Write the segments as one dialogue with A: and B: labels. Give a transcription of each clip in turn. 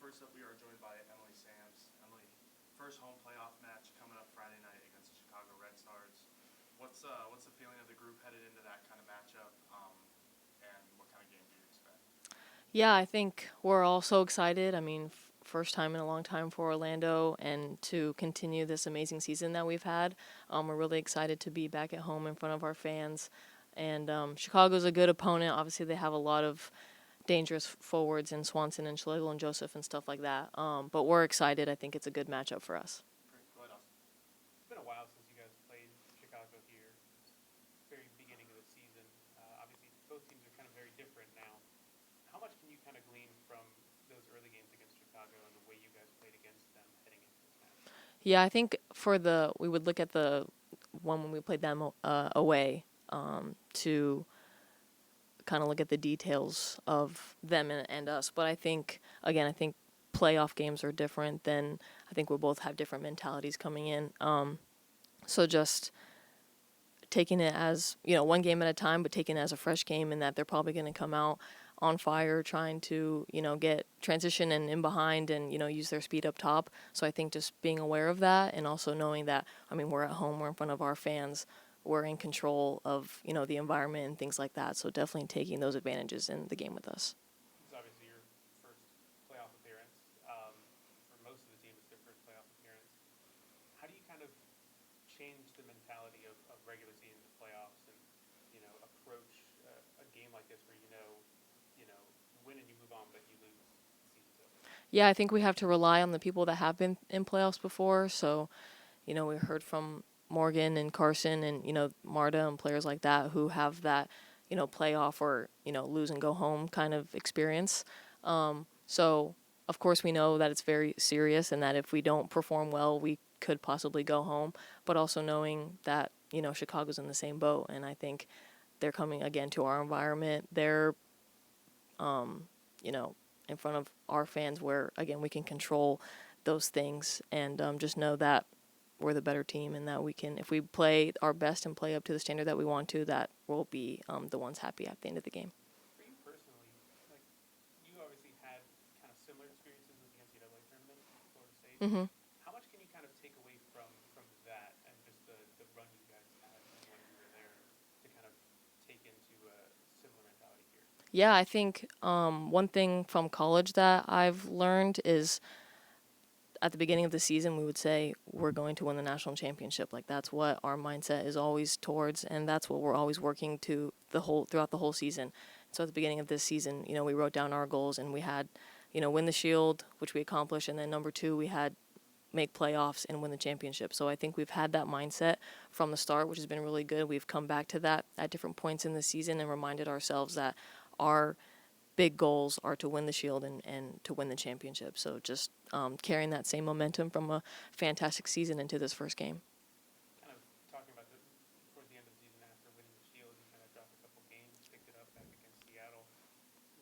A: First up, we are joined by Emily Sams. Emily, first home playoff match coming up Friday night against the Chicago Red Stars. What's the feeling of the group headed into that kind of matchup, and what kind of game do you expect?
B: Yeah, I think we're all so excited. I mean, first time in a long time for Orlando, and to continue this amazing season that we've had. We're really excited to be back at home in front of our fans. And Chicago's a good opponent. Obviously, they have a lot of dangerous forwards in Swanson and Schlegel and Joseph and stuff like that. But we're excited. I think it's a good matchup for us.
A: Great. Go ahead, Austin.
C: It's been a while since you guys played Chicago here. Very beginning of the season. Obviously, both teams are kind of very different now. How much can you kind of glean from those early games against Chicago and the way you guys played against them heading into this match?
B: Yeah, I think we would look at the one when we played them away to kind of look at the details of them and us. But I think, again, I think playoff games are different than I think we both have different mentalities coming in. So just taking it as, one game at a time, but taking it as a fresh game, and that they're probably going to come out on fire trying to, get transition and in behind and, use their speed up top. So I think just being aware of that, and also knowing that, I mean, we're at home, we're in front of our fans, we're in control of, the environment and things like that. So definitely taking those advantages in the game with us.
C: This is obviously your first playoff appearance. For most of the team, it's their first playoff appearance. How do you kind of change the mentality of regular season to playoffs and, approach a game like this where win and you move on, but you lose, the season's over?
B: Yeah, I think we have to rely on the people that have been in playoffs before. So, we heard from Morgan and Carson and, Marta and players like that who have that, playoff or, lose and go home kind of experience. So, of course, we know that it's very serious and that if we don't perform well, we could possibly go home. But also knowing that, Chicago's in the same boat. And I think they're coming again to our environment. They're, you know, in front of our fans where, again, we can control those things and just know that we're the better team and that we can, if we play our best and play up to the standard that we want to, that we'll be the ones happy at the end of the game.
C: For you personally, like you obviously had kind of similar experiences with the NCAA tournament, Florida State.
B: Mm-hmm.
C: How much can you kind of take away from that and just the run you guys had when you were there to kind of take into a similar mentality here?
B: Yeah, I think one thing from college that I've learned is at the beginning of the season, we would say we're going to win the national championship. Like that's what our mindset is always towards, and that's what we're always working to throughout the whole season. So at the beginning of this season, we wrote down our goals, and we had, win the Shield, which we accomplished, and then number two, we had make playoffs and win the championship. So I think we've had that mindset from the start, which has been really good. We've come back to that at different points in the season and reminded ourselves that our big goals are to win the Shield and to win the championship. So just carrying that same momentum from a fantastic season into this first game.
C: Kind of talking about towards the end of the season after winning the Shield, you kind of dropped a couple games, picked it up back against Seattle.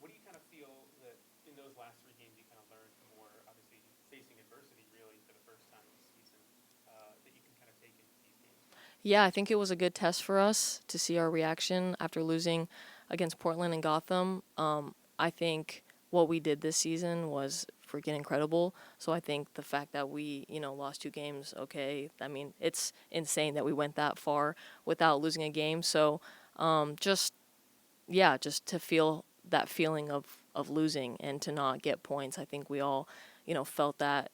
C: What do you kind of feel that in those last three games you kind of learned more, obviously facing adversity really for the first time this season, that you can kind of take into these games?
B: Yeah, I think it was a good test for us to see our reaction after losing against Portland and Gotham. I think what we did this season was freaking incredible. So I think the fact that we, lost two games, okay, I mean, it's insane that we went that far without losing a game. So just, yeah, just to feel that feeling of losing and to not get points, I think we all, felt that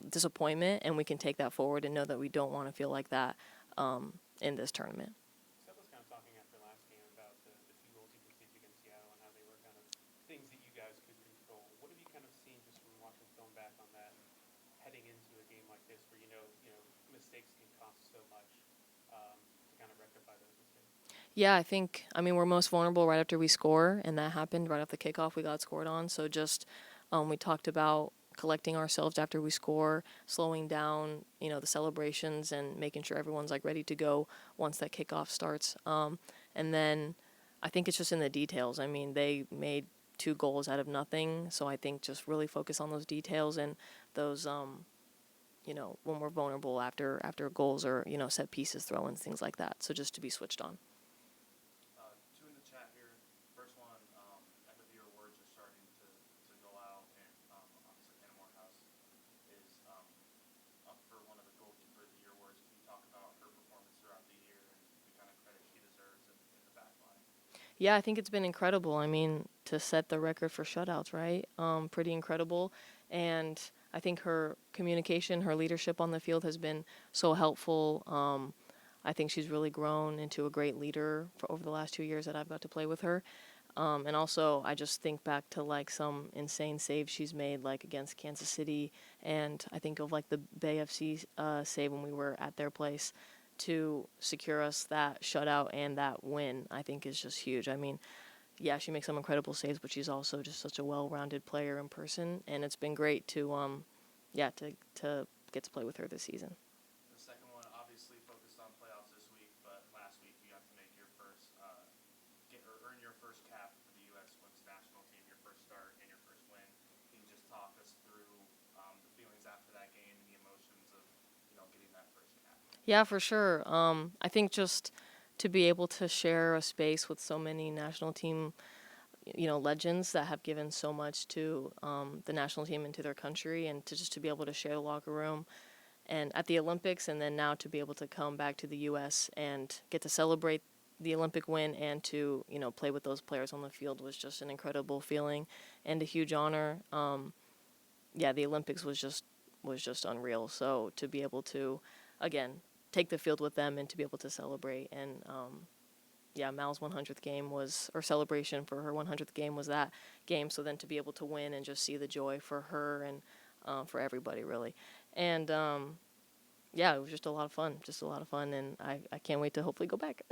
B: disappointment, and we can take that forward and know that we don't want to feel like that in this tournament.
C: Seth was kind of talking after last game about the two goals you conceded against Seattle and how they were kind of things that you guys could control. What have you kind of seen just from watching film back on that and heading into a game like this where mistakes can cost so much to kind of rectify those mistakes?
B: Yeah, I mean, we're most vulnerable right after we score, and that happened right off the kickoff. We got scored on. So just, we talked about collecting ourselves after we score, slowing down, the celebrations, and making sure everyone's like ready to go once that kickoff starts. And then I think it's just in the details. I mean, they made two goals out of nothing. So I think just really focus on those details and those, when we're vulnerable after goals or, set pieces, throw-ins, things like that. So just to be switched on.
A: Two in the chat here. First one, end of year words are starting to go out, and
B: Yeah, I think it's been incredible. I mean, to set the record for shutouts, right? Pretty incredible. And I think her communication, her leadership on the field has been so helpful. I think she's really grown into a great leader for over the last 2 years that I've got to play with her. And also, I just think back to like some insane saves she's made, like against Kansas City, and I think of like the Bay FC save when we were at their place to secure us that shutout and that win. I think is just huge. I mean, yeah, she makes some incredible saves, but she's also just such a well-rounded player in person, and it's been great to, yeah, to get to play with her this season.
A: The second one obviously focused on playoffs this week, but last week you got to make your first earn your first cap for the U.S. women's national team, your first start and your first win. Can you just talk us through the feelings after that game and the emotions of getting that first cap?
B: Yeah, for sure. I think just to be able to share a space with so many national team, legends that have given so much to the national team and to their country, and to just to be able to share the locker room and at the Olympics, and then now to be able to come back to the U.S. and get to celebrate the Olympic win and to play with those players on the field was just an incredible feeling and a huge honor. Yeah, the Olympics was just unreal. So to be able to, again, take the field with them and to be able to celebrate and yeah, Mal's 100th game was, or celebration for her 100th game was that game. So then to be able to win and just see the joy for her and for everybody really, and yeah, it was just a lot of fun, and I can't wait to hopefully go back.